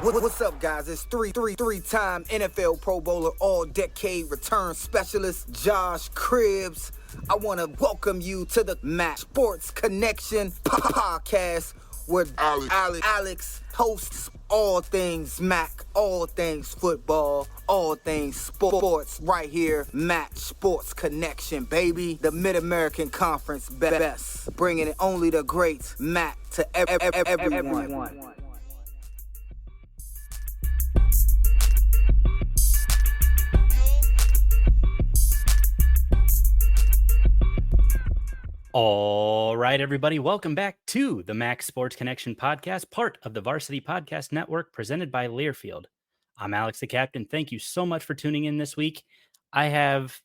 What's up, guys? It's three-time NFL Pro Bowler, all-decade return specialist, Josh Cribbs. I want to welcome you to the Mac Sports Connection podcast, where Alex hosts all things Mac, all things football, all things sports, right here, Mac Sports Connection, baby. The Mid-American Conference best, bringing it only the greats, Mac, to everyone. All right, everybody, welcome back to the Mac Sports Connection podcast, part of the Varsity Podcast Network, presented by Learfield. I'm Alex the Captain. Thank you so much for tuning in this week. I have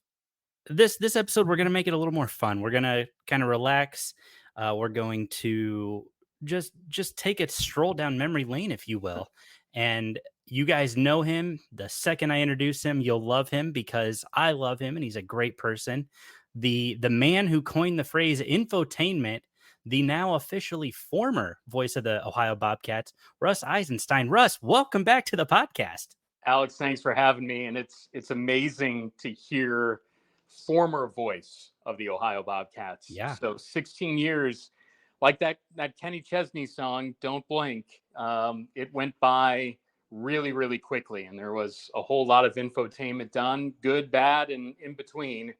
this episode, we're going to make it a little more fun. We're going to kind of relax. We're going to just take a stroll down memory lane, if you will. And you guys know him. The second I introduce him, you'll love him because I love him and he's a great person. The man who coined the phrase infotainment, the now officially former voice of the Ohio Bobcats, Russ Eisenstein. Russ, welcome back to the podcast. Alex, thanks for having me. And it's amazing to hear former voice of the Ohio Bobcats. Yeah. So 16 years, like that Kenny Chesney song, Don't Blink. It went by really, really quickly. And there was a whole lot of infotainment done, good, bad, and in between.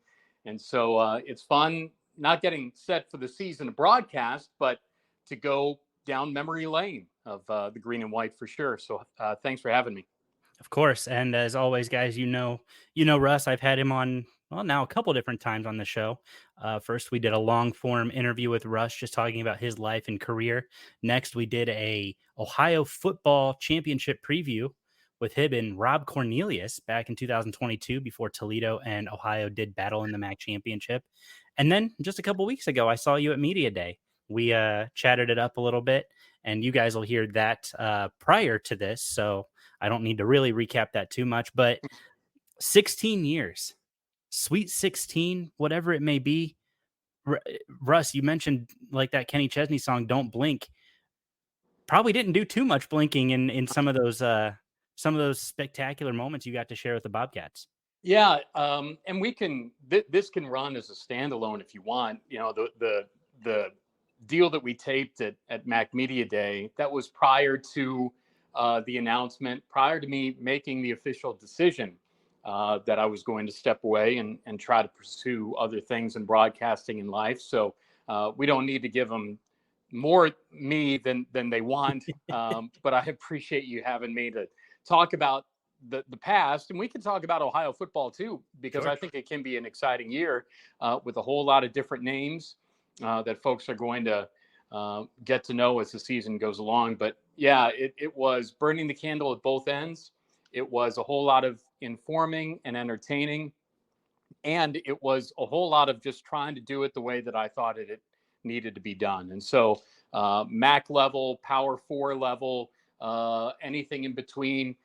And so it's fun not getting set for the season of broadcast, but to go down memory lane of the green and white for sure. So thanks for having me. Of course. And as always, guys, you know, Russ, I've had him on, well, now a couple different times on the show. First, we did a long form interview with Russ, just talking about his life and career. Next, we did a Ohio football championship preview with him and Rob Cornelius back in 2022 before Toledo and Ohio did battle in the MAC championship. And then just a couple weeks ago, I saw you at Media Day. We chatted it up a little bit, and you guys will hear that prior to this. So I don't need to really recap that too much, but 16 years, sweet 16, whatever it may be. Russ, you mentioned like that Kenny Chesney song, Don't Blink. Probably didn't do too much blinking in some of those spectacular moments you got to share with the Bobcats. Yeah, and we can. This can run as a standalone if you want. You know, the deal that we taped at Mac Media Day, that was prior to the announcement, prior to me making the official decision that I was going to step away and try to pursue other things in broadcasting in life. So we don't need to give them more me than they want. But I appreciate you having me to talk about the past, and we can talk about Ohio football too, because sure. I think it can be an exciting year with a whole lot of different names that folks are going to get to know as the season goes along. But yeah, it was burning the candle at both ends. It was a whole lot of informing and entertaining, and it was a whole lot of just trying to do it the way that I thought it needed to be done. And so MAC level, Power 4 level, anything in between,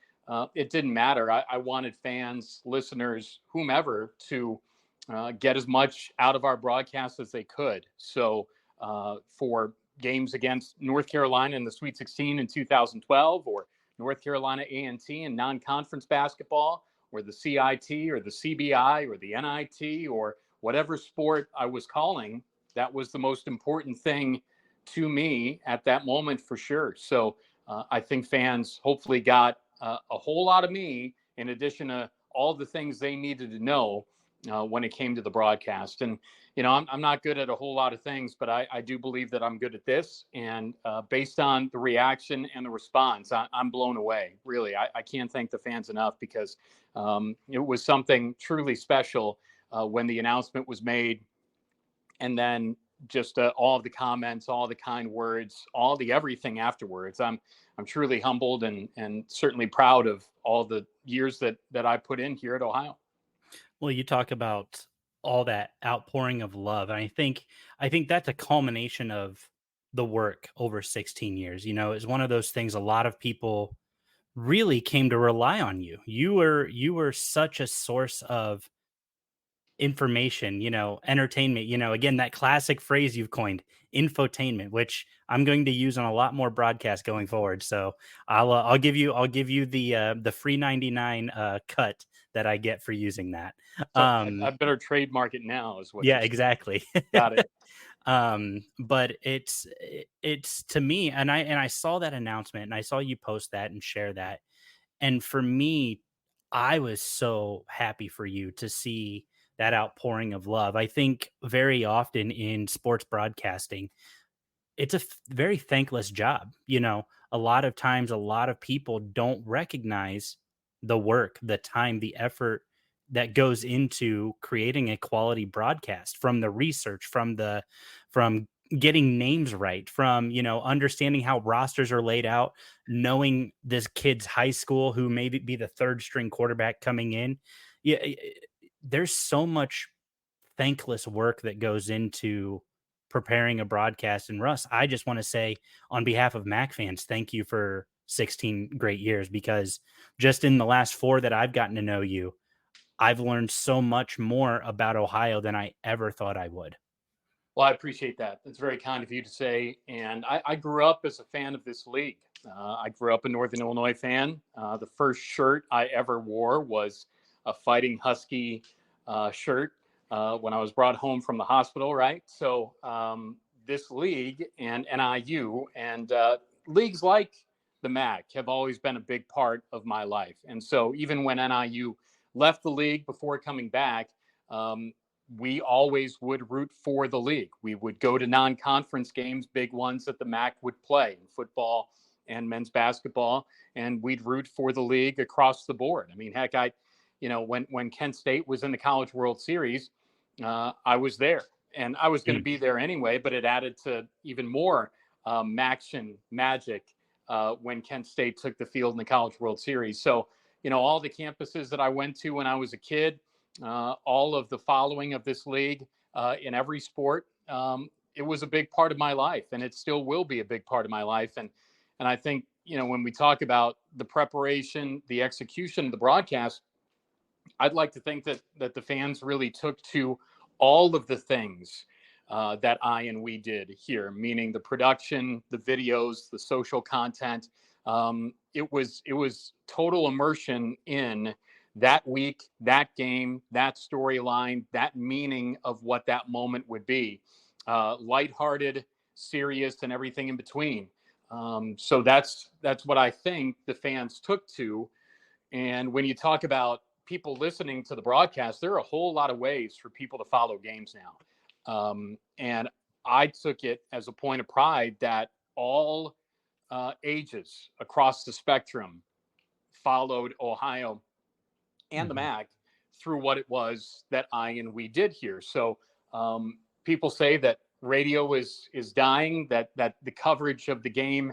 it didn't matter. I wanted fans, listeners, whomever to get as much out of our broadcast as they could. So for games against North Carolina in the Sweet 16 in 2012, or North Carolina A&T in non-conference basketball, or the CIT or the CBI or the NIT or whatever sport I was calling, that was the most important thing to me at that moment for sure. So I think fans hopefully got a whole lot of me in addition to all the things they needed to know when it came to the broadcast. And, you know, I'm not good at a whole lot of things, but I do believe that I'm good at this. And based on the reaction and the response, I'm blown away. Really, I can't thank the fans enough, because it was something truly special when the announcement was made. And then just all of the comments, all the kind words, all the everything afterwards. I'm truly humbled and certainly proud of all the years that I put in here at Ohio. Well, you talk about all that outpouring of love. And I think that's a culmination of the work over 16 years. You know, it's one of those things a lot of people really came to rely on you. You were such a source of information, you know, entertainment, you know, again, that classic phrase you've coined, infotainment, which I'm going to use on a lot more broadcasts going forward. So I'll give you the free 99 cut that I get for using that. So I better trademark it now, is what Yeah, you're saying. exactly. Got it. But it's to me, and I saw that announcement and I saw you post that and share that. And for me, I was so happy for you to see that outpouring of love. I think very often in sports broadcasting, it's a very thankless job. You know, a lot of times, a lot of people don't recognize the work, the time, the effort that goes into creating a quality broadcast, from the research, from getting names right, from, you know, understanding how rosters are laid out, knowing this kid's high school who may be the third string quarterback coming in. Yeah, there's so much thankless work that goes into preparing a broadcast. And Russ, I just want to say on behalf of Mac fans, thank you for 16 great years, because just in the last 4 that I've gotten to know you, I've learned so much more about Ohio than I ever thought I would. Well, I appreciate that. That's very kind of you to say. And I grew up as a fan of this league. I grew up a Northern Illinois fan. The first shirt I ever wore was a Fighting Husky shirt when I was brought home from the hospital, right? So this league and NIU and leagues like the MAC have always been a big part of my life. And so even when NIU left the league before coming back, we always would root for the league. We would go to non-conference games, big ones that the MAC would play in football and men's basketball, and we'd root for the league across the board. I mean, heck, when Kent State was in the College World Series, I was there, and I was going to be there anyway, but it added to even more MACtion magic when Kent State took the field in the College World Series. So, you know, all the campuses that I went to when I was a kid, all of the following of this league in every sport, it was a big part of my life, and it still will be a big part of my life. And I think, you know, when we talk about the preparation, the execution, the broadcast, I'd like to think that the fans really took to all of the things that I and we did here, meaning the production, the videos, the social content. It was total immersion in that week, that game, that storyline, that meaning of what that moment would be. Lighthearted, serious, and everything in between. So that's what I think the fans took to. And when you talk about people listening to the broadcast, there are a whole lot of ways for people to follow games now. And I took it as a point of pride that all ages across the spectrum followed Ohio and the MAC through what it was that I and we did here. So people say that radio is dying, that the coverage of the game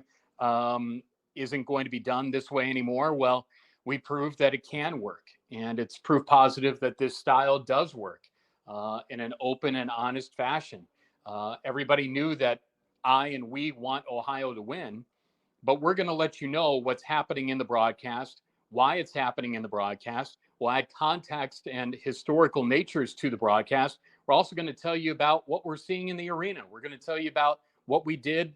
isn't going to be done this way anymore. Well, we proved that it can work, and it's proof positive that this style does work in an open and honest fashion. Everybody knew that I and we want Ohio to win, but we're going to let you know what's happening in the broadcast, why it's happening in the broadcast. We'll add context and historical natures to the broadcast. We're also going to tell you about what we're seeing in the arena. We're going to tell you about what we did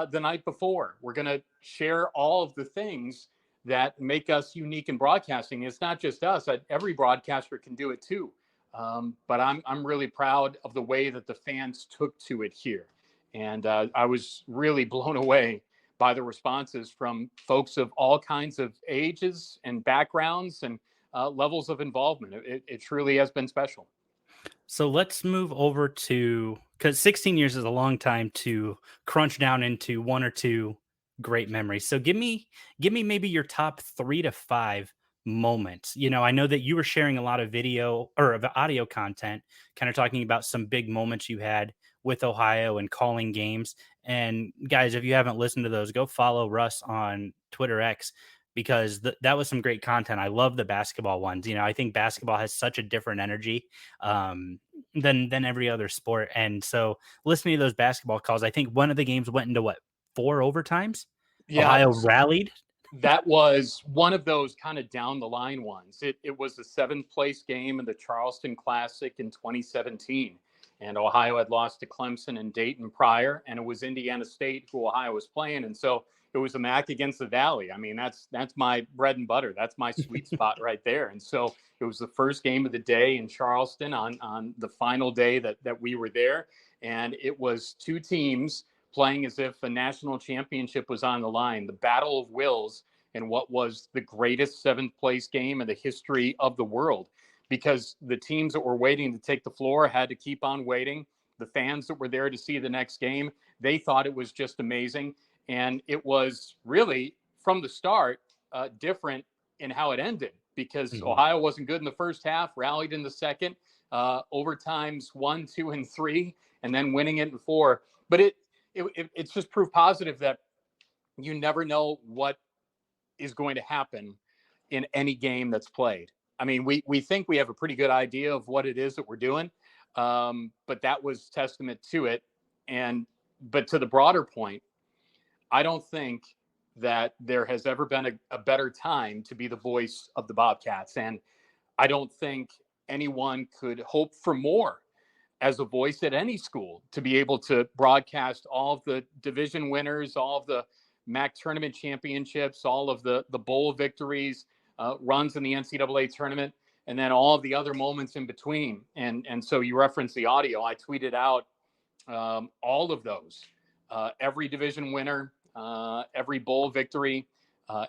the night before. We're going to share all of the things that make us unique in broadcasting. It's not just us. Every broadcaster can do it too. But I'm really proud of the way that the fans took to it here. And I was really blown away by the responses from folks of all kinds of ages and backgrounds and levels of involvement. It truly has been special. So let's move over to, because 16 years is a long time to crunch down into 1 or 2 great memories. So give me maybe your top 3 to 5 moments. You know, I know that you were sharing a lot of video or of audio content, kind of talking about some big moments you had with Ohio and calling games. And guys, if you haven't listened to those, go follow Russ on Twitter X, because that was some great content. I love the basketball ones. You know, I think basketball has such a different energy than every other sport. And so listening to those basketball calls, I think one of the games went into 4 overtimes. Yeah, Ohio rallied. That was one of those kind of down the line ones. It was the 7th place game in the Charleston Classic in 2017. and Ohio had lost to Clemson and Dayton prior, and it was Indiana State who Ohio was playing. And so it was a MAC against the Valley. I mean, that's my bread and butter. That's my sweet spot right there. And so it was the first game of the day in Charleston on the final day that we were there. And it was two teams playing as if a national championship was on the line, the battle of wills, in what was the greatest seventh place game in the history of the world, because the teams that were waiting to take the floor had to keep on waiting. The fans that were there to see the next game, they thought it was just amazing. And it was really, from the start, different in how it ended, because Ohio wasn't good in the first half, rallied in the second, overtimes 1, 2, and 3, and then winning it in 4. But it's just proof positive that you never know what is going to happen in any game that's played. I mean, we think we have a pretty good idea of what it is that we're doing, but that was testament to it. But to the broader point, I don't think that there has ever been a better time to be the voice of the Bobcats. And I don't think anyone could hope for more as a voice at any school, to be able to broadcast all of the division winners, all of the MAC tournament championships, all of the bowl victories, runs in the NCAA tournament, and then all of the other moments in between. And so you referenced the audio. I tweeted out all of those, every division winner, every bowl victory,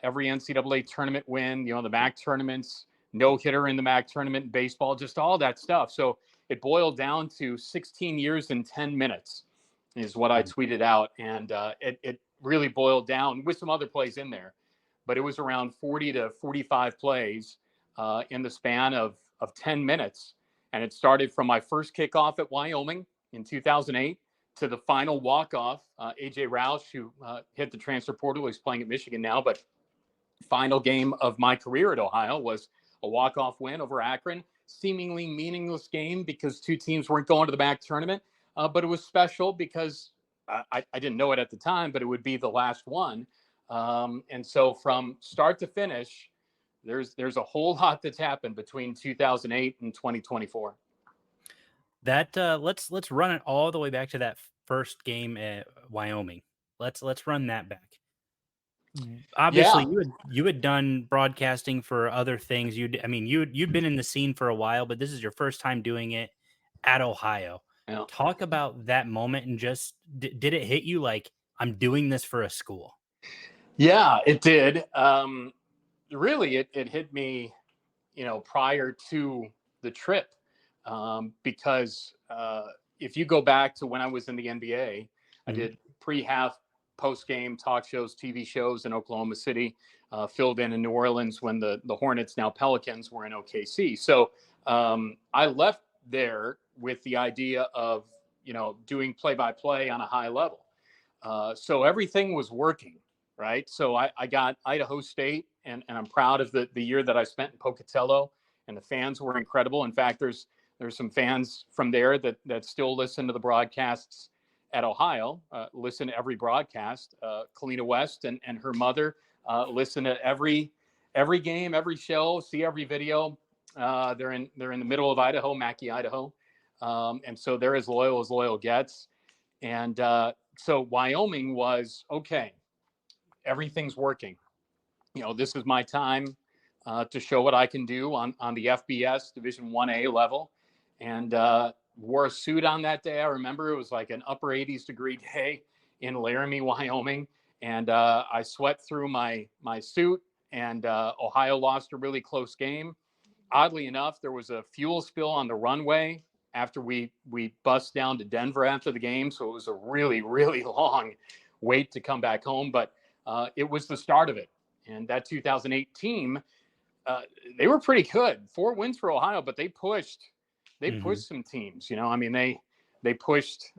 every NCAA tournament win, the MAC tournaments, no hitter in the MAC tournament in baseball, just all that stuff. So it boiled down to 16 years and 10 minutes is what I tweeted out. And it really boiled down with some other plays in there, but it was around 40 to 45 plays in the span of 10 minutes. And it started from my first kickoff at Wyoming in 2008 to the final walk-off. AJ Roush, who hit the transfer portal, he's playing at Michigan now, but final game of my career at Ohio was a walk-off win over Akron. Seemingly meaningless game because two teams weren't going to the MAC tournament, but it was special because I didn't know it at the time, but it would be the last one. And so from start to finish, there's a whole lot that's happened between 2008 and 2024. That let's run it all the way back to that first game at Wyoming. Let's run that back. Obviously, you had done broadcasting for other things. You'd been in the scene for a while, but this is your first time doing it at Ohio. Yeah. Talk about that moment, and just did it hit you like, I'm doing this for a school? Yeah, it did. Really, it hit me, prior to the trip, because if you go back to when I was in the NBA, I did pre-half, post-game talk shows, TV shows in Oklahoma City, filled in New Orleans when the Hornets, now Pelicans, were in OKC. So I left there with the idea of, doing play-by-play on a high level. So everything was working, right? So I got Idaho State, and I'm proud of the year that I spent in Pocatello, and the fans were incredible. In fact, there's some fans from there that still listen to the broadcasts at Ohio, listen to every broadcast. Kalina West and her mother listen to every game, every show, see every video. They're in the middle of Idaho, Mackay, Idaho, and so they're as loyal gets. And so Wyoming was okay. Everything's working. This is my time to show what I can do on the FBS Division 1A level, and wore a suit on that day. I remember it was like an upper 80s degree day in Laramie, Wyoming. And I sweat through my suit, and Ohio lost a really close game. Oddly enough, there was a fuel spill on the runway after we bussed down to Denver after the game. So it was a really, really long wait to come back home, but it was the start of it. And that 2008 team, they were pretty good. 4 wins for Ohio, but they pushed some teams, they pushed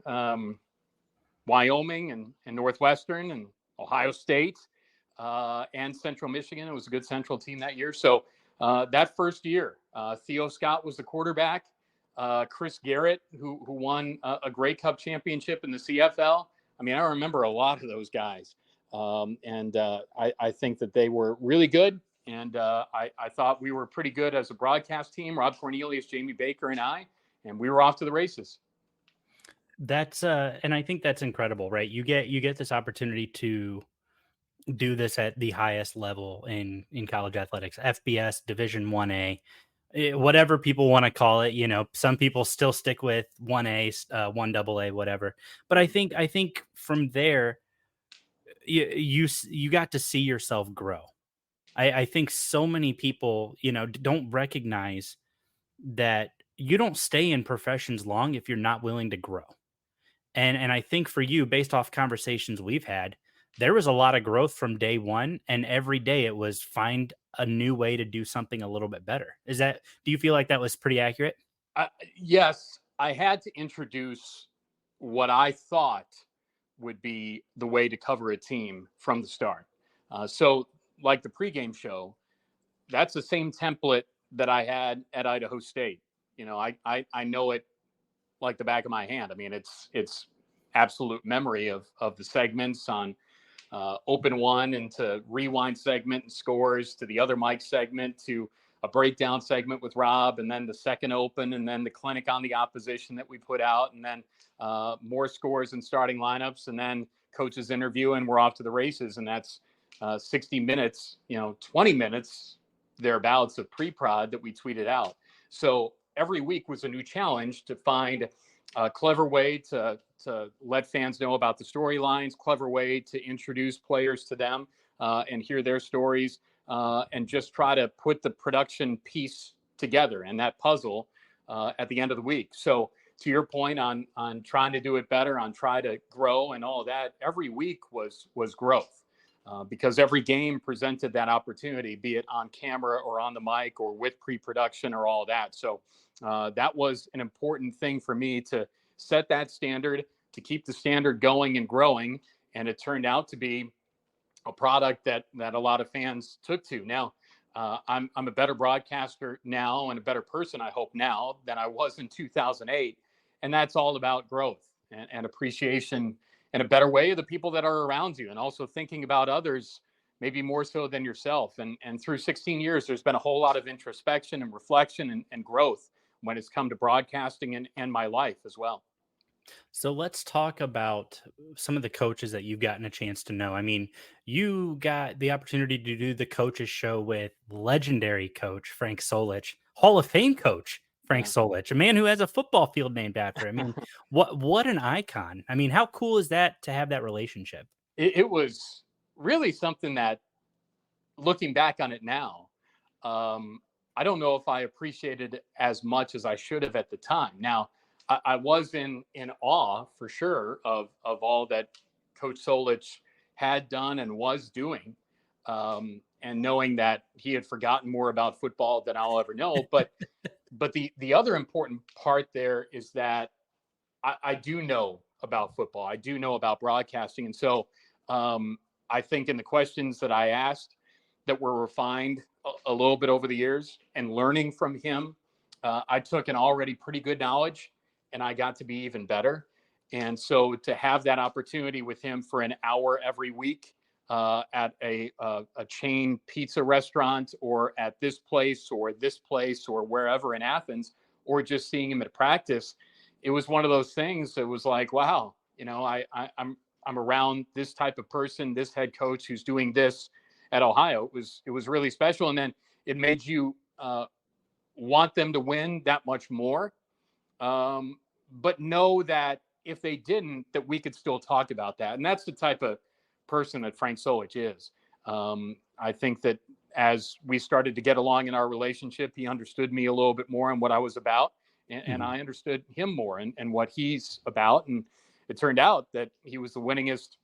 Wyoming and Northwestern and Ohio State and Central Michigan. It was a good Central team that year. So that first year, Theo Scott was the quarterback. Chris Garrett, who won a Grey Cup championship in the CFL. I remember a lot of those guys. And I think that they were really good. And I thought we were pretty good as a broadcast team, Rob Cornelius, Jamie Baker, and we were off to the races. That's and I think that's incredible, right? You get this opportunity to do this at the highest level in college athletics, FBS, Division 1A, whatever people want to call it. Some people still stick with 1A, 1AA, whatever. But I think from there, you got to see yourself grow. I think so many people, don't recognize that you don't stay in professions long if you're not willing to grow. And I think for you, based off conversations we've had, there was a lot of growth from day one, and every day it was find a new way to do something a little bit better. Do you feel like that was pretty accurate? Yes, I had to introduce what I thought would be the way to cover a team from the start. So, like the pregame show, that's the same template that I had at Idaho State. I know it like the back of my hand. I mean, it's absolute memory of the segments on open one and to rewind segment and scores to the other mic segment to a breakdown segment with Rob, and then the second open, and then the clinic on the opposition that we put out, and then more scores and starting lineups, and then coaches interview, and we're off to the races. And that's 60 minutes, 20 minutes thereabouts of pre-prod that we tweeted out. So every week was a new challenge to find a clever way to let fans know about the storylines, clever way to introduce players to them and hear their stories, and just try to put the production piece together and that puzzle at the end of the week. So to your point on trying to do it better, on try to grow and all of that, every week was growth. Because every game presented that opportunity, be it on camera or on the mic or with pre-production or all that. So that was an important thing for me to set that standard, to keep the standard going and growing. And it turned out to be a product that a lot of fans took to. Now, I'm a better broadcaster now and a better person, I hope now, than I was in 2008. And that's all about growth and appreciation in a better way of the people that are around you, and also thinking about others maybe more so than yourself. And through 16 years, there's been a whole lot of introspection and reflection and growth when it's come to broadcasting and my life as well. So let's talk about some of the coaches that you've gotten a chance to know. I mean, you got the opportunity to do the coaches show with legendary coach Frank Solich, Hall of Fame coach Frank Solich, a man who has a football field named after him. I mean, what an icon. I mean, how cool is that to have that relationship? It was really something that, looking back on it now, I don't know if I appreciated it as much as I should have at the time. Now, I was in awe for sure of all that Coach Solich had done and was doing, and knowing that he had forgotten more about football than I'll ever know. But the other important part there is that I do know about football. I do know about broadcasting, and so I think in the questions that I asked that were refined a little bit over the years and learning from him, I took an already pretty good knowledge and I got to be even better. And so to have that opportunity with him for an hour every week at a chain pizza restaurant, or at this place or wherever in Athens, or just seeing him at practice, it was one of those things that was like, wow, I'm around this type of person, this head coach who's doing this at Ohio. It was really special. And then it made you want them to win that much more. But know that if they didn't, that we could still talk about that. And that's the type of person that Frank Solich is. I think that as we started to get along in our relationship, he understood me a little bit more and what I was about. And I understood him more and what he's about. And it turned out that he was the winningest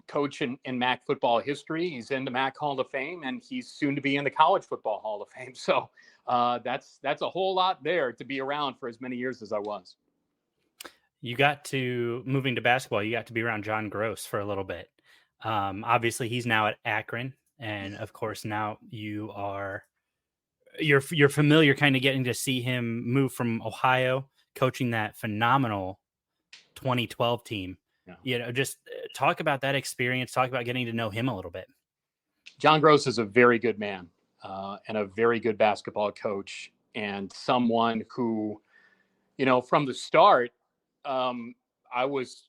coach in MAC football history. He's in the MAC Hall of Fame, and he's soon to be in the College Football Hall of Fame. So that's a whole lot there to be around for as many years as I was. You got to, moving to basketball, you got to be around John Gross for a little bit. Obviously, he's now at Akron, and of course, now you're familiar, kind of getting to see him move from Ohio, coaching that phenomenal 2012 team. Yeah. Just talk about that experience. Talk about getting to know him a little bit. John Gross is a very good man and a very good basketball coach, and someone who, from the start, I was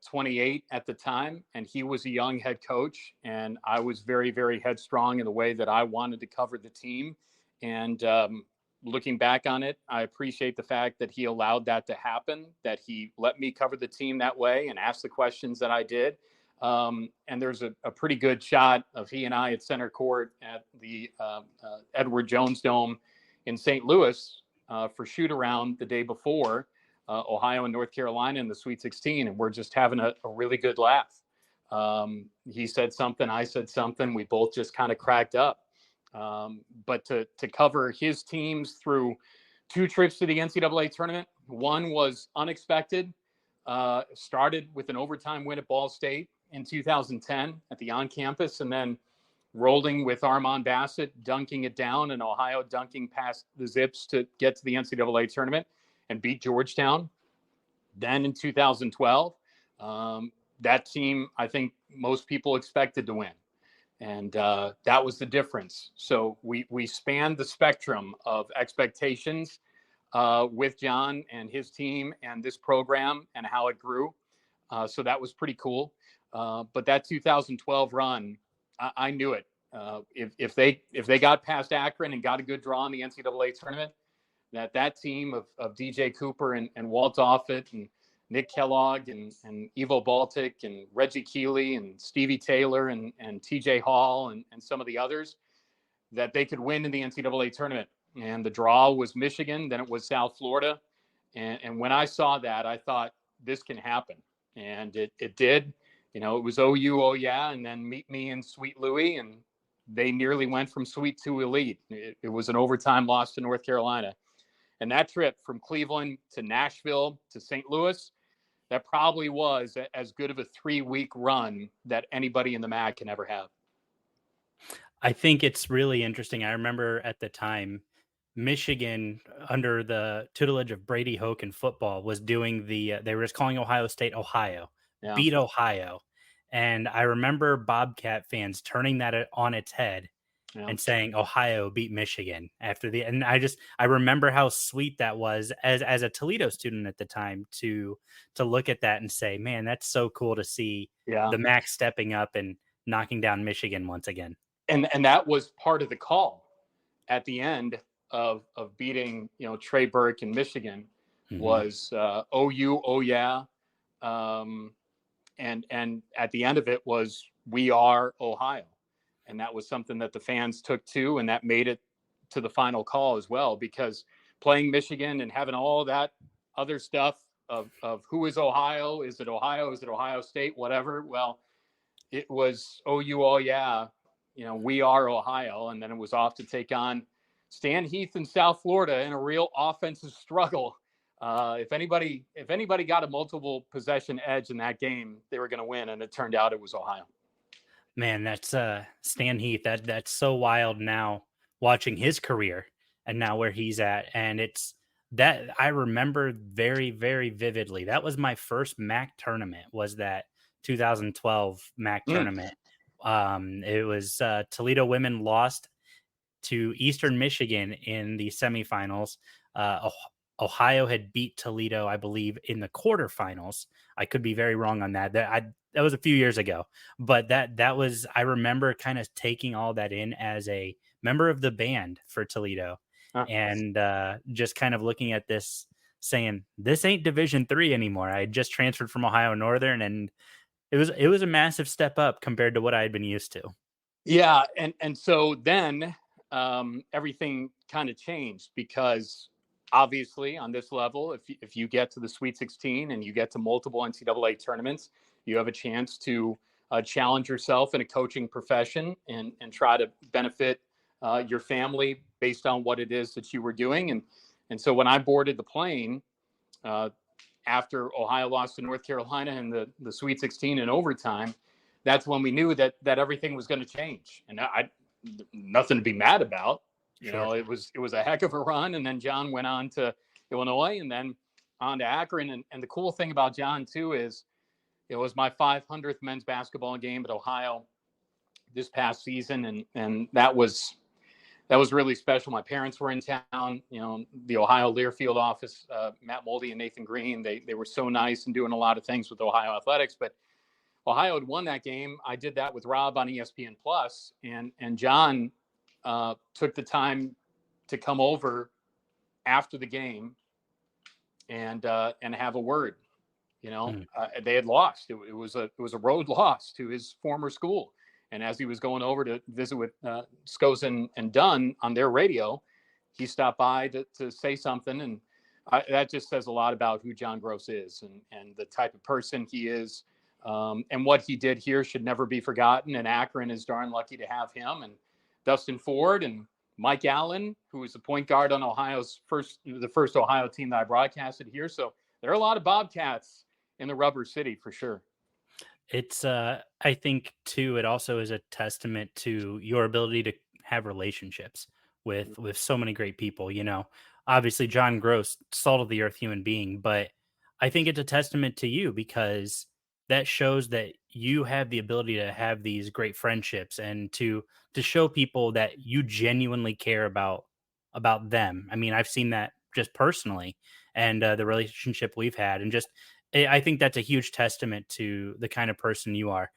28 at the time, and he was a young head coach, and I was very, very headstrong in the way that I wanted to cover the team. And looking back on it, I appreciate the fact that he allowed that to happen, that he let me cover the team that way and ask the questions that I did. And there's a pretty good shot of he and I at center court at the Edward Jones Dome in St. Louis for shoot around the day before. Ohio and North Carolina in the Sweet 16, and we're just having a really good laugh. He said something, I said something, we both just kind of cracked up. But to cover his teams through 2 trips to the NCAA tournament, one was unexpected, started with an overtime win at Ball State in 2010 at the on-campus, and then rolling with Armand Bassett, dunking it down, and Ohio dunking past the Zips to get to the NCAA tournament and beat Georgetown. Then in 2012, that team, I think most people expected to win. And that was the difference. So we spanned the spectrum of expectations with John and his team and this program and how it grew. So that was pretty cool. But that 2012 run, I knew it. If they got past Akron and got a good draw in the NCAA tournament, that team of DJ Cooper and Walt Offit and Nick Kellogg and Ivo Baltic and Reggie Keeley and Stevie Taylor and TJ Hall and some of the others, that they could win in the NCAA tournament. And the draw was Michigan, then it was South Florida. And when I saw that, I thought this can happen. And it did. It was OU, oh yeah, and then meet me in Sweet Louis, and they nearly went from sweet to elite. It was an overtime loss to North Carolina. And that trip from Cleveland to Nashville to St. Louis, that probably was as good of a 3-week run that anybody in the MAC can ever have. I think it's really interesting. I remember at the time, Michigan, under the tutelage of Brady Hoke in football, was doing they were just calling Ohio State Ohio, Yeah. beat Ohio. And I remember Bobcat fans turning that on its head. Yeah. And saying Ohio beat Michigan and I remember how sweet that was as a Toledo student at the time to look at that and say, man, that's so cool to see the MAC stepping up and knocking down Michigan once again. And that was part of the call at the end of beating, Trey Burke in Michigan was OU, oh yeah. And at the end of it was, we are Ohio. And that was something that the fans took to, and that made it to the final call as well, because playing Michigan and having all that other stuff of who is Ohio, is it Ohio State, whatever. Well, it was OU, oh yeah, we are Ohio. And then it was off to take on Stan Heath in South Florida in a real offensive struggle. If anybody got a multiple possession edge in that game, they were going to win. And it turned out it was Ohio. Man, that's Stan Heath. That's so wild now, watching his career and now where he's at. And it's that I remember very, very vividly. That was my first MAC tournament, was that 2012 MAC tournament. It was Toledo women lost to Eastern Michigan in the semifinals. Ohio had beat Toledo, I believe, in the quarterfinals. I could be very wrong on that. That was a few years ago, but that was, I remember kind of taking all that in as a member of the band for Toledo, and just kind of looking at this, saying, this ain't Division III anymore. I had just transferred from Ohio Northern, and it was a massive step up compared to what I had been used to. Yeah, and so then everything kind of changed, because obviously on this level, if you get to the Sweet 16 and you get to multiple NCAA tournaments, you have a chance to challenge yourself in a coaching profession and try to benefit your family based on what it is that you were doing. And so when I boarded the plane after Ohio lost to North Carolina in the Sweet 16 in overtime, that's when we knew that everything was going to change. And nothing to be mad about. It was a heck of a run. And then John went on to Illinois and then on to Akron. And the cool thing about John too is it was my 500th men's basketball game at Ohio this past season. And that was that was really special. My parents were in town, the Ohio Learfield office, Matt Moldy and Nathan Green. They were so nice and doing a lot of things with Ohio athletics, but Ohio had won that game. I did that with Rob on ESPN Plus, and John took the time to come over after the game and have a word. They had lost. It was a road loss to his former school. And as he was going over to visit with Scose and Dunn on their radio, he stopped by to say something. And that just says a lot about who John Gross is and the type of person he is. And what he did here should never be forgotten. And Akron is darn lucky to have him. And Dustin Ford and Mike Allen, who was the point guard on the first Ohio team that I broadcasted here. So there are a lot of Bobcats in the Rubber City for sure. It's I think too, it also is a testament to your ability to have relationships with so many great people. Obviously John Gross, salt of the earth human being, but I think it's a testament to you because that shows that you have the ability to have these great friendships and to show people that you genuinely care about them. I mean, I've seen that just personally and the relationship we've had, and just I think that's a huge testament to the kind of person you are.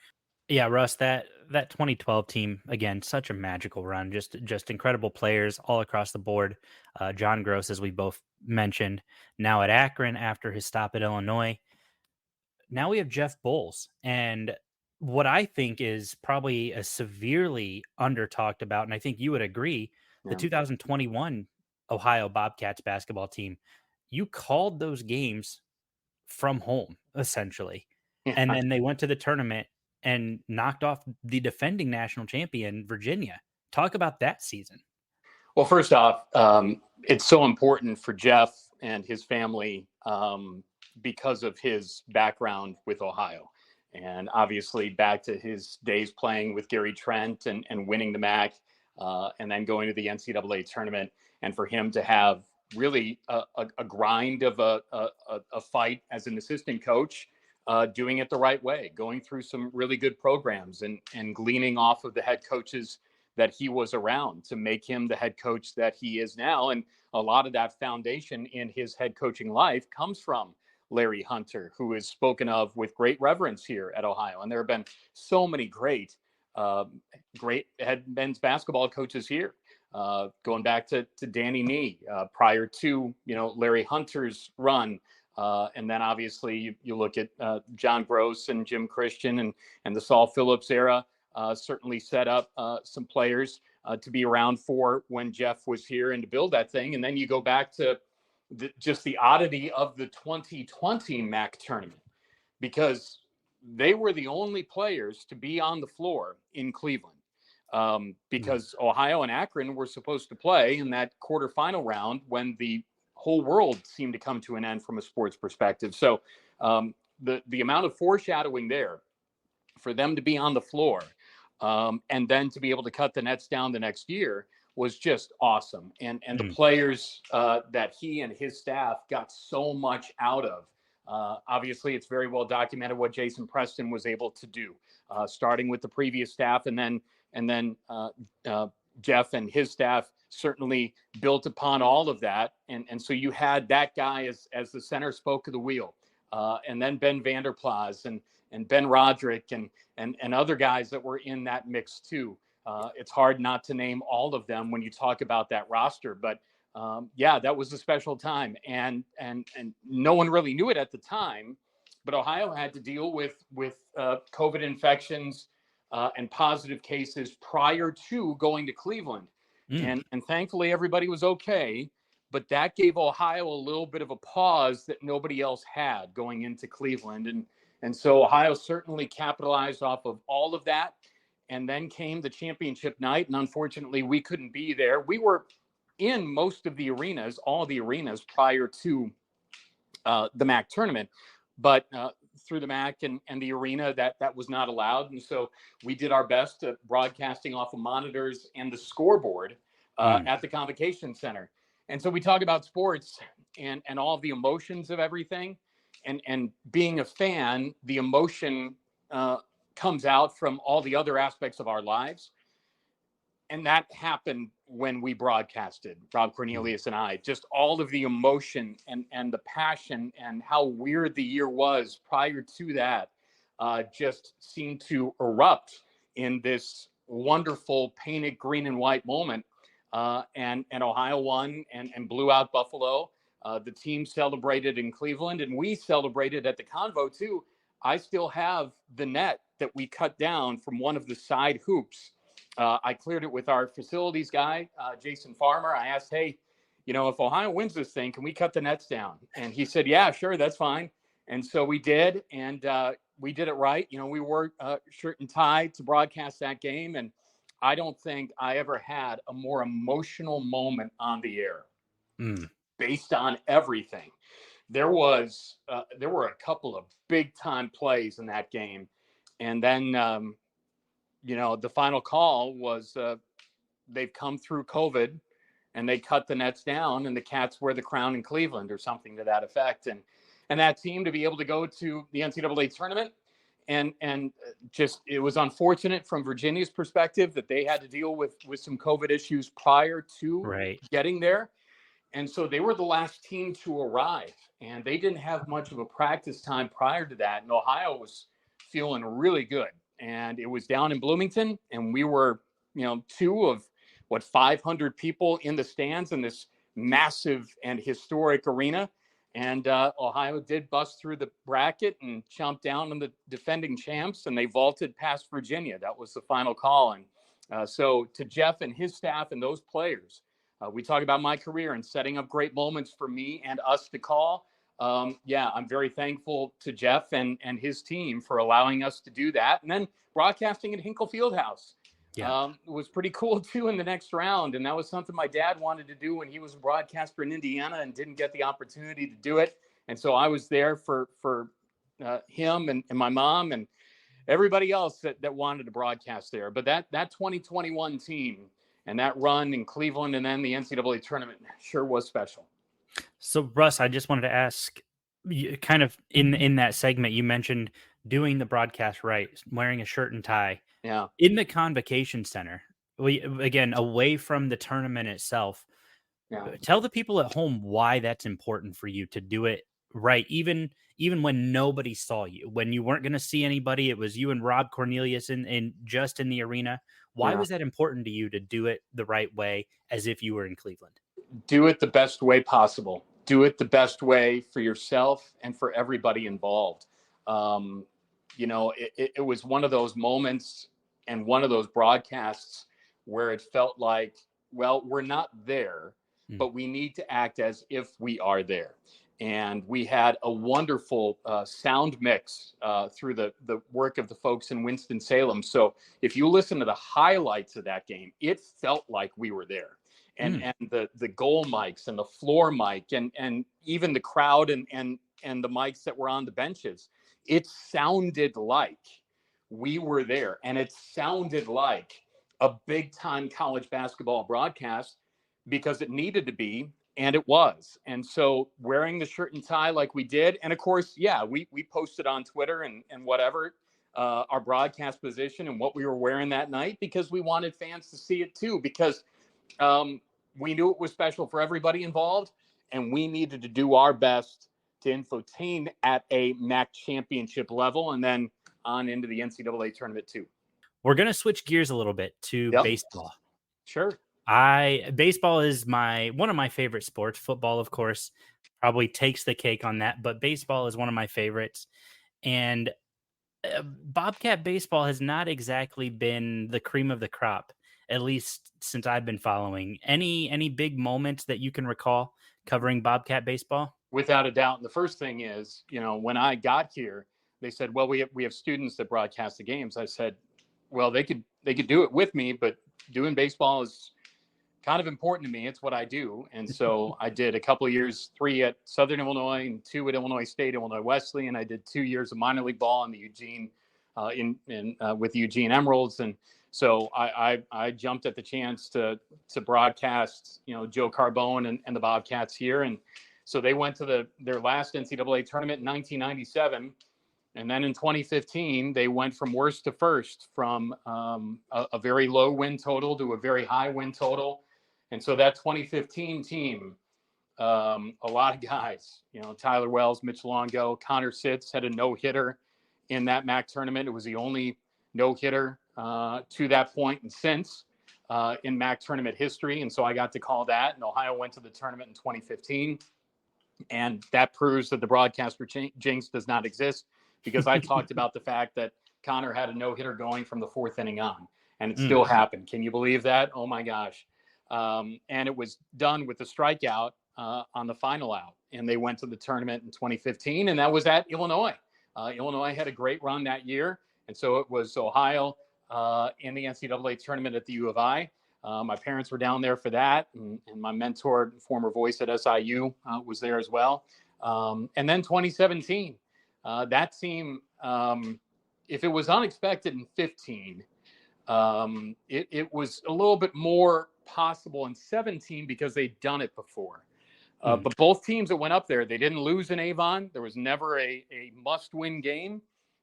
Yeah, Russ, that 2012 team, again, such a magical run, just incredible players all across the board. John Gross, as we both mentioned, now at Akron after his stop at Illinois. Now we have Jeff Bowles, and what I think is probably a severely under talked about, and I think you would agree, the 2021 Ohio Bobcats basketball team. You called those games from home, essentially. Yeah. And then they went to the tournament and knocked off the defending national champion, Virginia. Talk about that season. Well, first off, it's so important for Jeff and his family because of his background with Ohio. And obviously back to his days playing with Gary Trent and winning the MAC and then going to the NCAA tournament. And for him to have really a grind of a fight as an assistant coach, doing it the right way, going through some really good programs and gleaning off of the head coaches that he was around to make him the head coach that he is now. And a lot of that foundation in his head coaching life comes from Larry Hunter, who is spoken of with great reverence here at Ohio. And there have been so many great head men's basketball coaches here. Going back to Danny Nee, prior to Larry Hunter's run, and then obviously you look at John Gross and Jim Christian and the Saul Phillips era certainly set up some players to be around for when Jeff was here and to build that thing. And then you go back to just the oddity of the 2020 MAC tournament, because they were the only players to be on the floor in Cleveland. Because Ohio and Akron were supposed to play in that quarterfinal round when the whole world seemed to come to an end from a sports perspective. So the amount of foreshadowing there for them to be on the floor and then to be able to cut the nets down the next year was just awesome. And the players that he and his staff got so much out of. Obviously, it's very well documented what Jason Preston was able to do, starting with the previous staff, and then Jeff and his staff certainly built upon all of that. And so you had that guy as the center spoke of the wheel, and then Ben Vanderplas and Ben Roderick and other guys that were in that mix too. It's hard not to name all of them when you talk about that roster, but yeah, that was a special time, and no one really knew it at the time, but Ohio had to deal with COVID infections and positive cases prior to going to Cleveland, and thankfully everybody was okay. But that gave Ohio a little bit of a pause that nobody else had going into Cleveland, and so Ohio certainly capitalized off of all of that. And then came the championship night, and unfortunately we couldn't be there. We were in most of the arenas, all the arenas prior to the MAC tournament, but through the MAC and the arena, that was not allowed. And so we did our best at broadcasting off of monitors and the scoreboard at the Convocation Center. And so we talk about sports and all the emotions of everything, and being a fan, the emotion comes out from all the other aspects of our lives. and that happened when we broadcasted, Rob Cornelius and I, just all of the emotion and the passion and how weird the year was prior to that just seemed to erupt in this wonderful painted green and white moment. And Ohio won and blew out Buffalo. The team celebrated in Cleveland, and we celebrated at the Convo too. I still have the net that we cut down from one of the side hoops. I cleared it with our facilities guy, Jason Farmer. I asked, hey, you know, if Ohio wins this thing, can we cut the nets down? And he said, yeah, sure, that's fine. And so we did, and we did it right. You know, we wore shirt and tie to broadcast that game, and I don't think I ever had a more emotional moment on the air based on everything. There were a couple of big time plays in that game. And then, you know, the final call was they've come through COVID and they cut the nets down and the Cats wear the crown in Cleveland or something to that effect. And that team to be able to go to the NCAA tournament and just, it was unfortunate from Virginia's perspective that they had to deal with some COVID issues prior to getting there. And so they were the last team to arrive, and they didn't have much of a practice time prior to that. And Ohio was feeling really good, and it was down in Bloomington, and we were, you know, 2 of 500 people in the stands in this massive and historic arena. And Ohio did bust through the bracket and chomped down on the defending champs, and they vaulted past Virginia. That was the final call. And so to Jeff and his staff and those players, we talk about my career and setting up great moments for me and us to call. Yeah, I'm very thankful to Jeff and his team for allowing us to do that. And then broadcasting at Hinkle Fieldhouse was pretty cool too in the next round. And that was something my dad wanted to do when he was a broadcaster in Indiana and didn't get the opportunity to do it. And so I was there for him and my mom and everybody else that wanted to broadcast there. But that 2021 team and that run in Cleveland and then the NCAA tournament sure was special. So, Russ, I just wanted to ask, kind of in that segment, you mentioned doing the broadcast right, wearing a shirt and tie. Yeah. In the Convocation Center, again, away from the tournament itself, tell the people at home why that's important for you to do it right, even when nobody saw you, when you weren't going to see anybody. It was you and Rob Cornelius in just in the arena. Why was that important to you to do it the right way, as if you were in Cleveland? Do it the best way possible. Do it the best way for yourself and for everybody involved. You know, it was one of those moments and one of those broadcasts where it felt like, well, we're not there, but we need to act as if we are there. And we had a wonderful sound mix through the work of the folks in Winston-Salem. So if you listen to the highlights of that game, it felt like we were there. And the goal mics and the floor mic and even the crowd and the mics that were on the benches, it sounded like we were there. And it sounded like a big time college basketball broadcast because it needed to be. And it was. And so wearing the shirt and tie like we did. And of course, we posted on Twitter and whatever, our broadcast position and what we were wearing that night because we wanted fans to see it too, because we knew it was special for everybody involved. And we needed to do our best to infotain at a MAC championship level and then on into the NCAA tournament too. We're going to switch gears a little bit to baseball. Sure. Baseball is one of my favorite sports. Football, of course, probably takes the cake on that, but baseball is one of my favorites. And Bobcat baseball has not exactly been the cream of the crop, at least since I've been following. Any big moments that you can recall covering Bobcat baseball? Without a doubt. And the first thing is, you know, when I got here, they said, well, we have students that broadcast the games. I said, well, they could do it with me, but doing baseball is kind of important to me. It's what I do. And so I did a couple of years, 3 at Southern Illinois and 2 at Illinois State, Illinois Wesleyan. I did 2 years of minor league ball in the Eugene, with the Eugene Emeralds. And so I jumped at the chance to broadcast, you know, Joe Carbone and the Bobcats here. And so they went to their last NCAA tournament in 1997. And then in 2015, they went from worst to first, from a very low win total to a very high win total. And so that 2015 team, a lot of guys, Tyler Wells, Mitch Longo, Connor Sitz had a no-hitter in that MAC tournament. It was the only no-hitter to that point and since in MAC tournament history. And so I got to call that, and Ohio went to the tournament in 2015. And that proves that the broadcaster jinx does not exist, because I talked about the fact that Connor had a no-hitter going from the fourth inning on, and it still happened. Can you believe that? Oh my gosh. And it was done with the strikeout on the final out, and they went to the tournament in 2015, and that was at Illinois. Illinois had a great run that year, and so it was Ohio in the NCAA tournament at the U of I. My parents were down there for that, and my mentor, former voice at SIU, was there as well. And then 2017, that team, if it was unexpected in 15, it was a little bit more possible in 17 because they'd done it before. But both teams that went up there, they didn't lose in Avon. There was never a must-win game.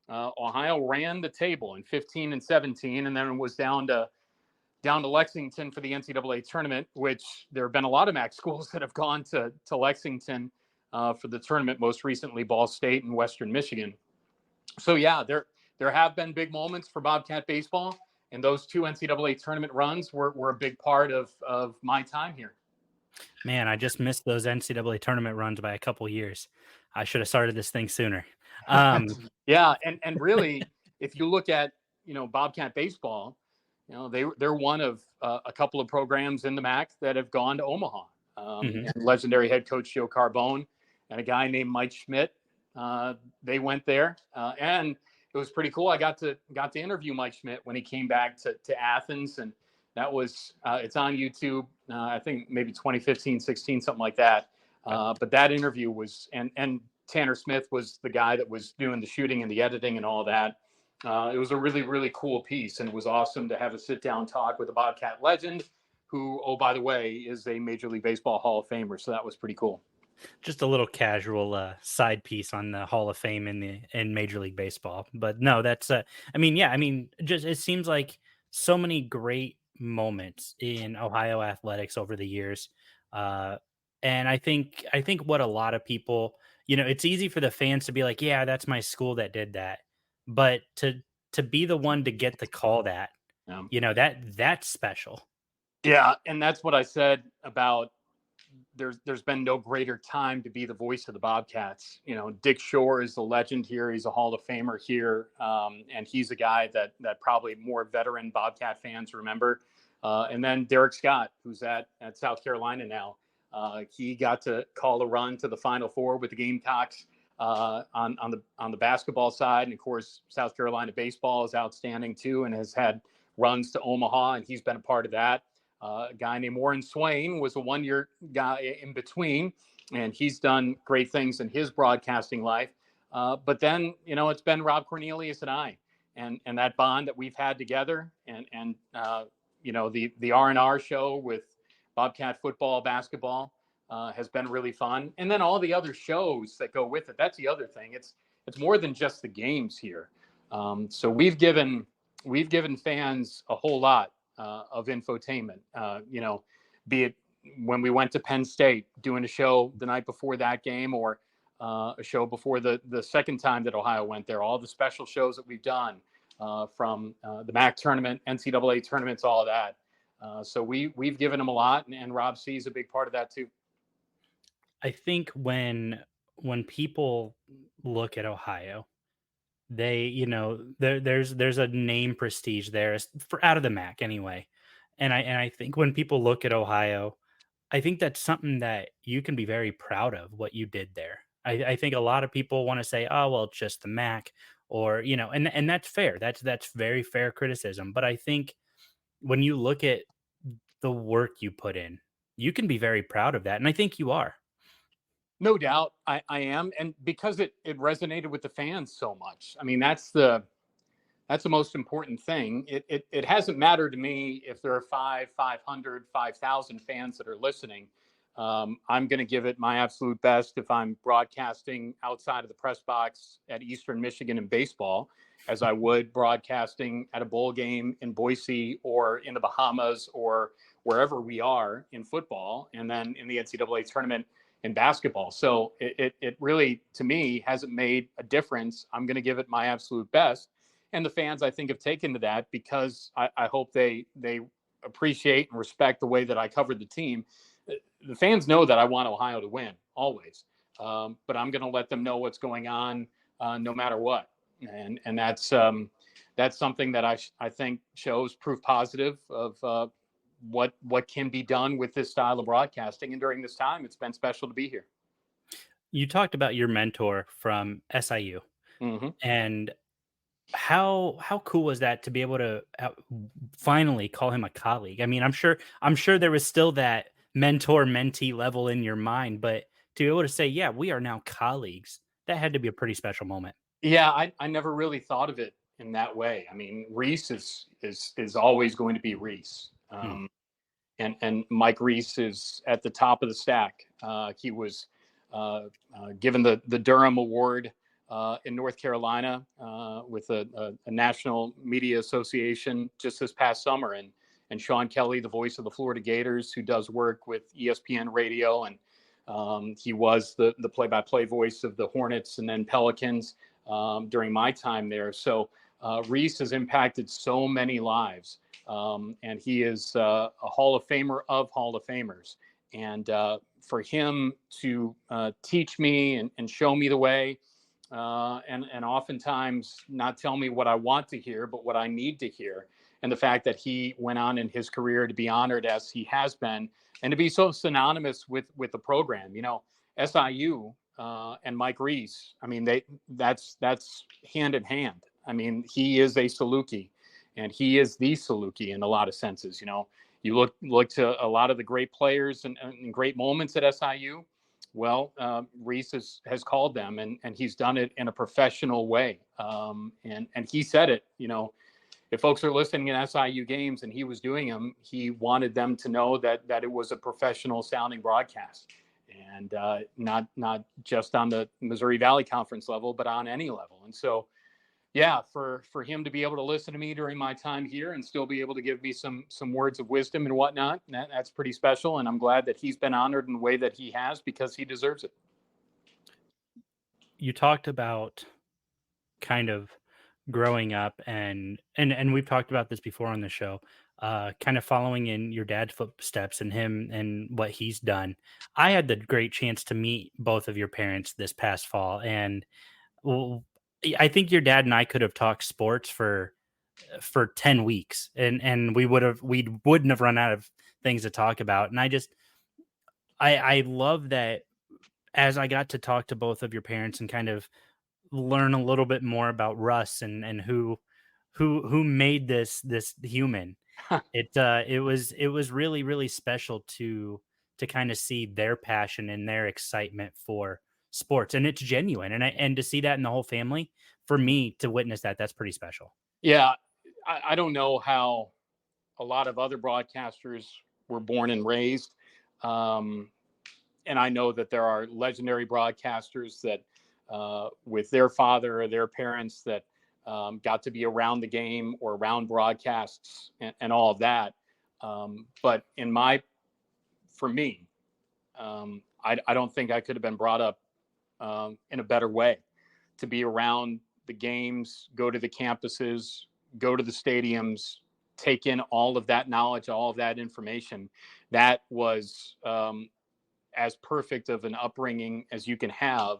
Ohio ran the table in 15 and 17, and then it was down to Lexington for the NCAA tournament, which there have been a lot of MAC schools that have gone to Lexington for the tournament, most recently Ball State and Western Michigan. So yeah, there have been big moments for Bobcat baseball, and those two NCAA tournament runs were a big part of my time here. Man, I just missed those NCAA tournament runs by a couple years. I should have started this thing sooner. Yeah, and really, if you look at Bobcat baseball, they're one of a couple of programs in the MAC that have gone to Omaha. And legendary head coach Joe Carbone and a guy named Mike Schmidt, they went there, and it was pretty cool. I got to interview Mike Schmidt when he came back to Athens, and that was it's on YouTube. I think maybe 2015, 16, something like that. But that interview was, and Tanner Smith was the guy that was doing the shooting and the editing and all that. It was a really, really cool piece, and it was awesome to have a sit-down talk with a Bobcat legend who, oh, by the way, is a Major League Baseball Hall of Famer. So that was pretty cool. Just a little casual side piece on the Hall of Fame in Major League Baseball. But no, that's, just it seems like so many great moments in Ohio athletics over the years. And I think what a lot of people, it's easy for the fans to be like, yeah, that's my school that did that. But to be the one to get the call that, that's special. Yeah. And that's what I said about there's been no greater time to be the voice of the Bobcats. Dick Shore is a legend here. He's a Hall of Famer here. And he's a guy that probably more veteran Bobcat fans remember. And then Derek Scott, who's at South Carolina now. He got to call a run to the Final Four with the Gamecocks on the basketball side. And of course, South Carolina baseball is outstanding too, and has had runs to Omaha, and he's been a part of that. A guy named Warren Swain was a one-year guy in between, and he's done great things in his broadcasting life. But then, it's been Rob Cornelius and I, and that bond that we've had together, and the R&R show with Bobcat football, basketball has been really fun. And then all the other shows that go with it. That's the other thing. It's more than just the games here. So we've given fans a whole lot of infotainment, be it when we went to Penn State doing a show the night before that game, or a show before the second time that Ohio went there, all the special shows that we've done from the MAC tournament, NCAA tournaments, all of that. So we've given them a lot, and Rob C is a big part of that too. I think when people look at Ohio, they, there's a name prestige there for out of the MAC anyway. And I think when people look at Ohio, I think that's something that you can be very proud of what you did there. I think a lot of people want to say, oh, well, it's just the MAC, or, and that's fair. That's very fair criticism. But I think when you look at the work you put in, you can be very proud of that. And I think you are. No doubt I am. And because it resonated with the fans so much. I mean, that's the most important thing. It hasn't mattered to me if there are 500, 5,000 fans that are listening. I'm going to give it my absolute best if I'm broadcasting outside of the press box at Eastern Michigan in baseball, as I would broadcasting at a bowl game in Boise or in the Bahamas or wherever we are in football, and then in the NCAA tournament in basketball. So it really, to me, hasn't made a difference. I'm going to give it my absolute best. And the fans, I think, have taken to that because I hope they appreciate and respect the way that I covered the team. The fans know that I want Ohio to win always, but I'm going to let them know what's going on no matter what. And that's something that I think shows proof positive of what can be done with this style of broadcasting. And during this time, it's been special to be here. You talked about your mentor from SIU, Mm-hmm. and how cool was that to be able to finally call him a colleague? I mean, I'm sure there was still that mentor mentee level in your mind, but to be able to say, yeah, we are now colleagues, that had to be a pretty special moment. Yeah, I never really thought of it in that way. I mean, Reese is always going to be Reese. And Mike Reese is at the top of the stack. He was given the Durham Award in North Carolina with a National Media Association just this past summer. And Sean Kelly, the voice of the Florida Gators, who does work with ESPN Radio. And he was the play-by-play voice of the Hornets and then Pelicans during my time there. So Reese has impacted so many lives. And he is a Hall of Famer of Hall of Famers. And for him to teach me and show me the way, and oftentimes not tell me what I want to hear, but what I need to hear. And the fact that he went on in his career to be honored as he has been, and to be so synonymous with the program. You know, SIU and Mike Reese, I mean, that's hand in hand. I mean, he is a Saluki. And he is the Saluki in a lot of senses. You know, you look to a lot of the great players and great moments at SIU. Well, Reese has called them, and he's done it in a professional way. And he said it. You know, if folks are listening in SIU games and he was doing them, he wanted them to know that it was a professional sounding broadcast, and not just on the Missouri Valley Conference level, but on any level. And so, yeah, for him to be able to listen to me during my time here and still be able to give me some words of wisdom and whatnot, that's pretty special. And I'm glad that he's been honored in the way that he has, because he deserves it. You talked about kind of growing up, and we've talked about this before on the show, kind of following in your dad's footsteps and him and what he's done. I had the great chance to meet both of your parents this past fall, and well, I think your dad and I could have talked sports for 10 weeks, and we wouldn't have run out of things to talk about. And I love that as I got to talk to both of your parents and kind of learn a little bit more about Russ and who made this human. It was really, really special to kind of see their passion and their excitement for sports, and it's genuine, and to see that in the whole family, for me to witness that's pretty special. Yeah, I don't know how a lot of other broadcasters were born and raised, and I know that there are legendary broadcasters that with their father or their parents that got to be around the game or around broadcasts and all of that, but for me, I don't think I could have been brought up in a better way to be around the games, go to the campuses, go to the stadiums, take in all of that knowledge, all of that information. That was as perfect of an upbringing as you can have.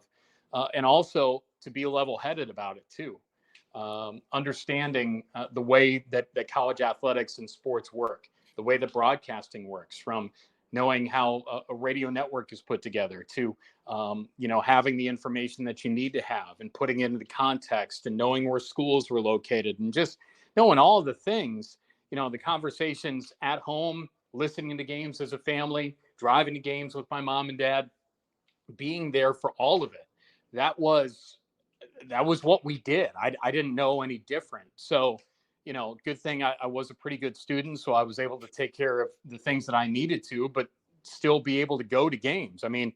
And also to be level-headed about it too. Understanding the way that college athletics and sports work, the way that broadcasting works, from knowing how a radio network is put together to, having the information that you need to have and putting it into context, and knowing where schools were located, and just knowing all of the things, the conversations at home, listening to games as a family, driving to games with my mom and dad, being there for all of it. That was what we did. I didn't know any different. So, good thing I was a pretty good student, so I was able to take care of the things that I needed to. But still be able to go to games. I mean,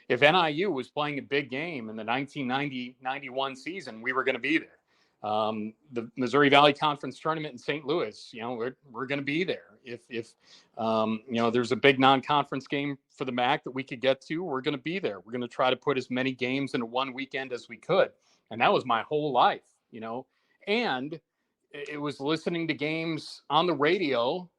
if NIU was playing a big game in the 1990-91 season, we were going to be there. The Missouri Valley Conference tournament in St. Louis, we're going to be there. If there's a big non-conference game for the MAC that we could get to, we're going to be there. We're going to try to put as many games into one weekend as we could. And that was my whole life, and it was listening to games on the radio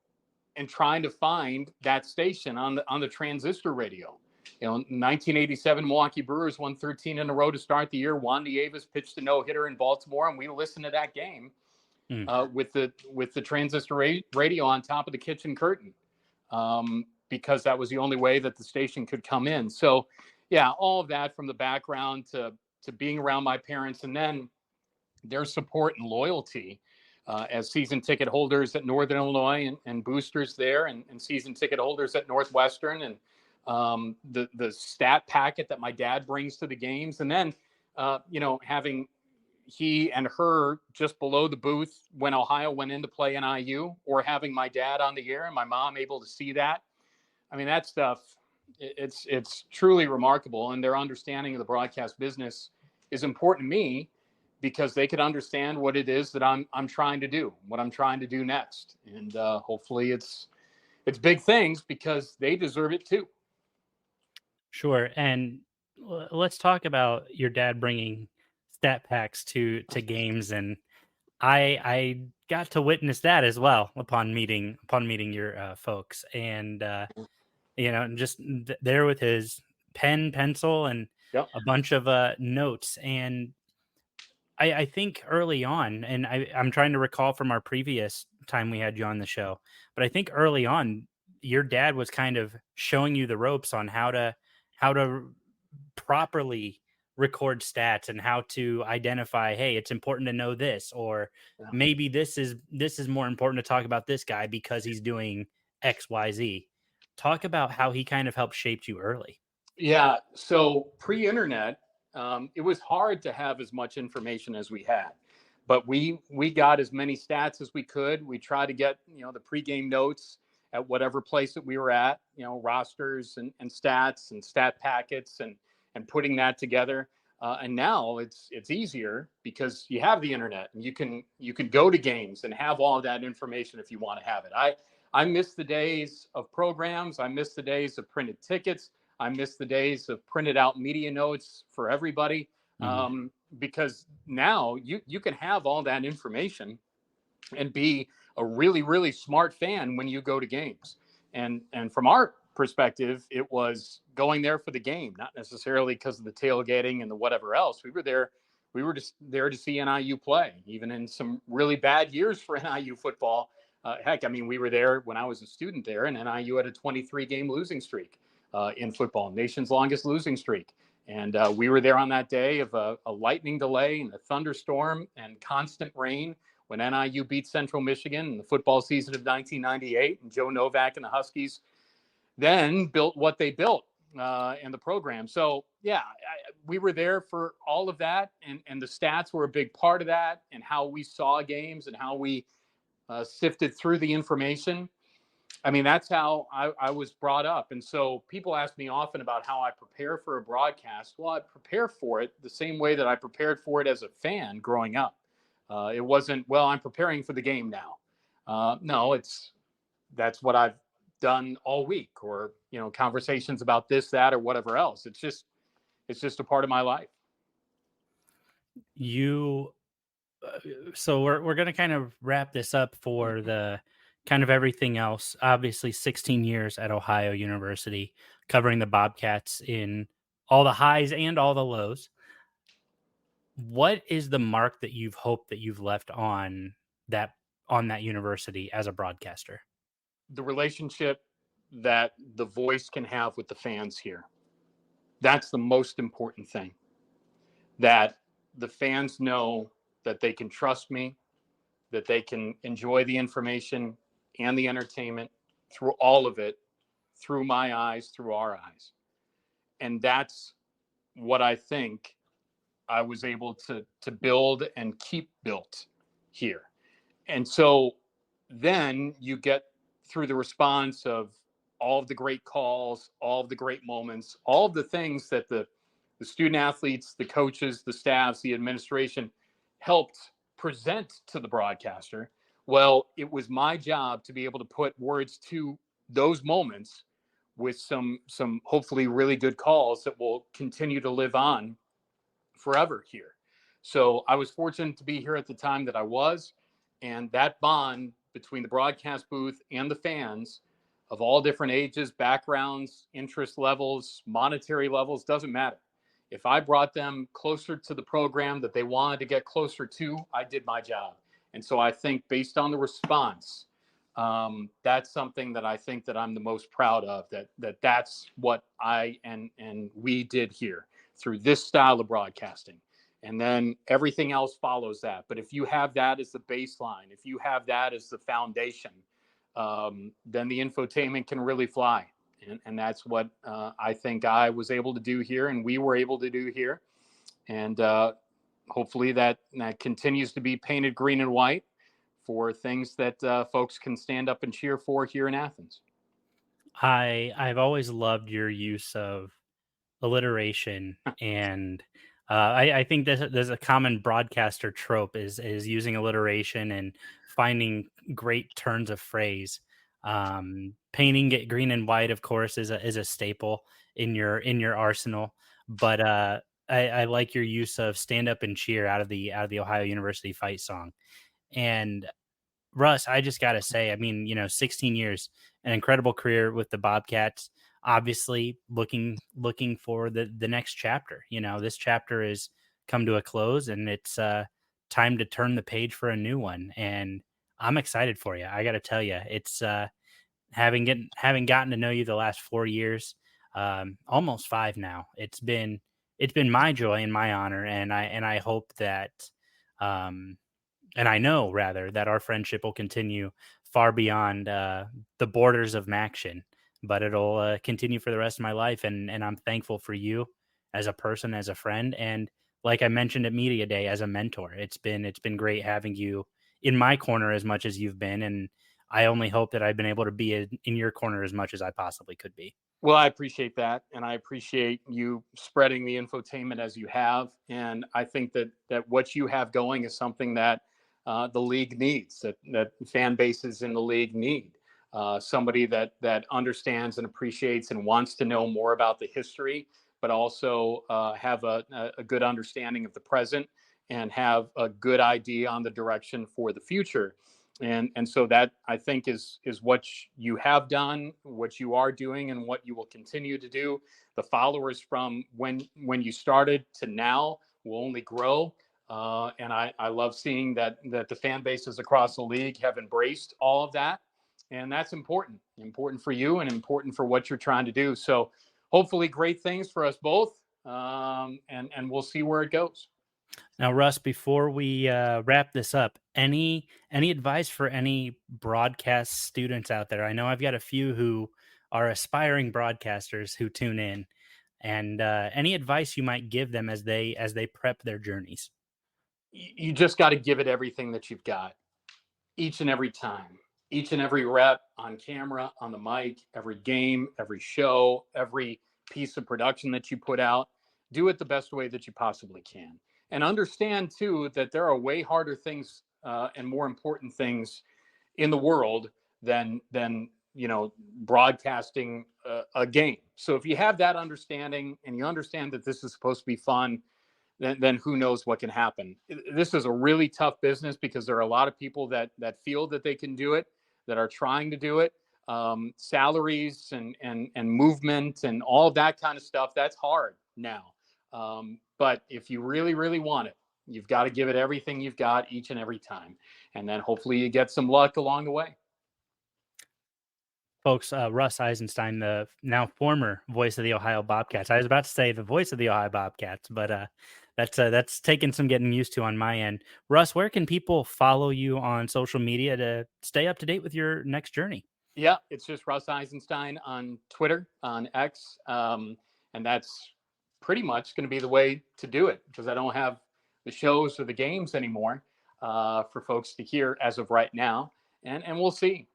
and trying to find that station on the transistor radio. 1987 Milwaukee Brewers won 13 in a row to start the year. Juan Nieves pitched a no-hitter in Baltimore, and we listened to that game with the transistor radio on top of the kitchen curtain, because that was the only way that the station could come in. So, yeah, all of that from the background to being around my parents, and then their support and loyalty as season ticket holders at Northern Illinois and boosters there, and season ticket holders at Northwestern, and the stat packet that my dad brings to the games. And then, having he and her just below the booth when Ohio went in to play NIU, or having my dad on the air and my mom able to see that. I mean, that stuff, it's truly remarkable. And their understanding of the broadcast business is important to me, because they could understand what it is that I'm trying to do, what I'm trying to do next. And hopefully it's big things, because they deserve it too. Sure. And let's talk about your dad bringing stat packs to games. And I got to witness that as well upon meeting your folks. And, just there with his pen, pencil, and Yep. a bunch of notes. And I think early on, and I'm trying to recall from our previous time we had you on the show, but I think early on, your dad was kind of showing you the ropes on how to properly record stats and how to identify, hey, it's important to know this, or maybe this is more important to talk about this guy because he's doing X, Y, Z. Talk about how he kind of helped shape you early. Yeah. So pre-internet, it was hard to have as much information as we had, but we got as many stats as we could. We tried to get, the pregame notes at whatever place that we were at, rosters and stats and stat packets, and putting that together. And now it's easier because you have the internet, and you can go to games and have all of that information if you want to have it. I miss the days of programs. I miss the days of printed tickets. I miss the days of printed out media notes for everybody, because now you can have all that information and be a really, really smart fan when you go to games. And from our perspective, it was going there for the game, not necessarily because of the tailgating and the whatever else. We were just there to see NIU play, even in some really bad years for NIU football. Heck, I mean, we were there when I was a student there, and NIU had a 23-game losing streak in football, nation's longest losing streak. And we were there on that day of a lightning delay and a thunderstorm and constant rain when NIU beat Central Michigan in the football season of 1998. And Joe Novak and the Huskies then built what they built in the program. So, yeah, we were there for all of that. And the stats were a big part of that, and how we saw games and how we sifted through the information. I mean, that's how I was brought up. And so people ask me often about how I prepare for a broadcast. Well, I prepare for it the same way that I prepared for it as a fan growing up. It wasn't, well, I'm preparing for the game now. No, that's what I've done all week, or, conversations about this, that, or whatever else. It's just a part of my life. So we're going to kind of wrap this up for the kind of everything else. Obviously 16 years at Ohio University, covering the Bobcats in all the highs and all the lows. What is the mark that you've hoped that you've left on that university as a broadcaster? The relationship that the voice can have with the fans here. That's the most important thing. That the fans know that they can trust me, that they can enjoy the information and the entertainment through all of it, through my eyes, through our eyes. And that's what I think I was able to build and keep built here. And so then you get through the response of all of the great calls, all of the great moments, all of the things that the student athletes, the coaches, the staffs, the administration helped present to the broadcaster. Well, it was my job to be able to put words to those moments with some hopefully really good calls that will continue to live on forever here. So I was fortunate to be here at the time that I was, and that bond between the broadcast booth and the fans of all different ages, backgrounds, interest levels, monetary levels, doesn't matter. If I brought them closer to the program that they wanted to get closer to, I did my job. And so I think based on the response, that's something that I think that I'm the most proud of, that's what I and we did here through this style of broadcasting. And then everything else follows that. But if you have that as the baseline, if you have that as the foundation, then the infotainment can really fly. And that's what I think I was able to do here and we were able to do here. And hopefully that continues to be painted green and white for things that folks can stand up and cheer for here in Athens. I've always loved your use of alliteration, and I think there's a common broadcaster trope is using alliteration and finding great turns of phrase. Painting it green and white, of course, is a staple in your arsenal. But I like your use of stand up and cheer out of the Ohio University fight song. And Russ, I just got to say, I mean, 16 years, an incredible career with the Bobcats. Obviously, looking for the next chapter. This chapter is come to a close, and it's time to turn the page for a new one. And I'm excited for you. I got to tell you, it's having gotten to know you the last 4 years, almost 5 now. It's been my joy and my honor, and I hope that. And I know, rather, that our friendship will continue far beyond the borders of Maction, but it'll continue for the rest of my life. And I'm thankful for you as a person, as a friend, and like I mentioned at Media Day, as a mentor. It's been great having you in my corner as much as you've been, and I only hope that I've been able to be in your corner as much as I possibly could be. Well, I appreciate that, and I appreciate you spreading the infotainment as you have. And I think that what you have going is something that the league needs, that fan bases in the league need. Somebody that understands and appreciates and wants to know more about the history, but also have a good understanding of the present and have a good idea on the direction for the future. And so that, I think, is what you have done, what you are doing, and what you will continue to do. The followers from when you started to now will only grow. And I love seeing that the fan bases across the league have embraced all of that. And that's important for you and important for what you're trying to do. So hopefully great things for us both. And we'll see where it goes. Now, Russ, before we wrap this up, any advice for any broadcast students out there? I know I've got a few who are aspiring broadcasters who tune in, and any advice you might give them as they prep their journeys? You just got to give it everything that you've got, each and every time, each and every rep, on camera, on the mic, every game, every show, every piece of production that you put out. Do it the best way that you possibly can. And understand, too, that there are way harder things and more important things in the world than broadcasting a game. So if you have that understanding and you understand that this is supposed to be fun, then who knows what can happen. This is a really tough business because there are a lot of people that feel that they can do it, that are trying to do it. Salaries and movement and all of that kind of stuff, that's hard now. But if you really, really want it, you've got to give it everything you've got each and every time. And then hopefully you get some luck along the way. Folks, Russ Eisenstein, the now former voice of the Ohio Bobcats. I was about to say the voice of the Ohio Bobcats, but that's taken some getting used to on my end. Russ, where can people follow you on social media to stay up to date with your next journey? Yeah, it's just Russ Eisenstein on Twitter, on X. And that's pretty much going to be the way to do it because I don't have the shows or the games anymore for folks to hear as of right now. And we'll see.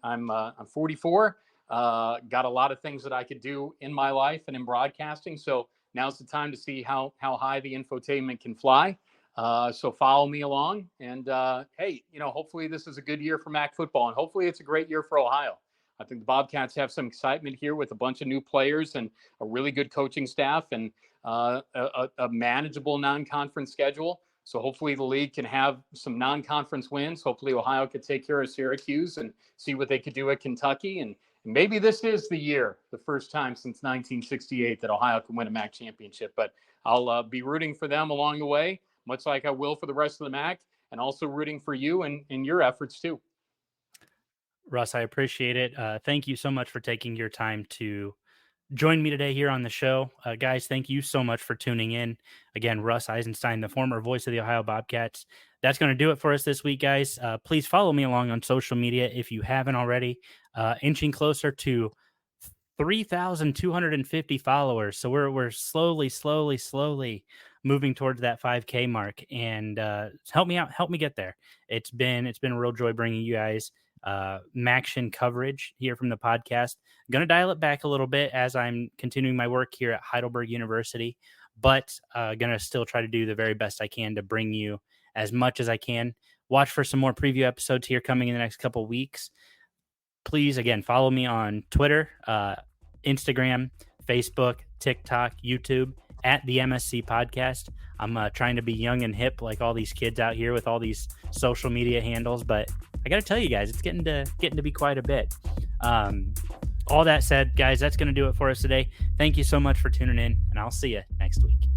I'm 44. got a lot of things that I could do in my life and in broadcasting. So now's the time to see how high the infotainment can fly. So follow me along. And hey, hopefully this is a good year for MAC football, and hopefully it's a great year for Ohio. I think the Bobcats have some excitement here with a bunch of new players and a really good coaching staff and a manageable non-conference schedule. So hopefully the league can have some non-conference wins. Hopefully Ohio could take care of Syracuse and see what they could do at Kentucky. And maybe this is the year, the first time since 1968 that Ohio can win a MAC championship. But I'll be rooting for them along the way, much like I will for the rest of the MAC, and also rooting for you and your efforts too. Russ, I appreciate it. Thank you so much for taking your time to join me today here on the show. Guys, thank you so much for tuning in. Again, Russ Eisenstein, the former voice of the Ohio Bobcats. That's going to do it for us this week, guys. Please follow me along on social media if you haven't already. Inching closer to 3,250 followers. So we're slowly moving towards that 5K mark. And help me out. Help me get there. It's been a real joy bringing you guys Maction coverage here from the podcast. I'm going to dial it back a little bit as I'm continuing my work here at Heidelberg University, but going to still try to do the very best I can to bring you as much as I can. Watch for some more preview episodes here coming in the next couple of weeks. Please, again, follow me on Twitter, Instagram, Facebook, TikTok, YouTube, at the MSC podcast. I'm trying to be young and hip like all these kids out here with all these social media handles, but I got to tell you guys, it's getting to be quite a bit. All that said, guys, that's going to do it for us today. Thank you so much for tuning in, and I'll see you next week.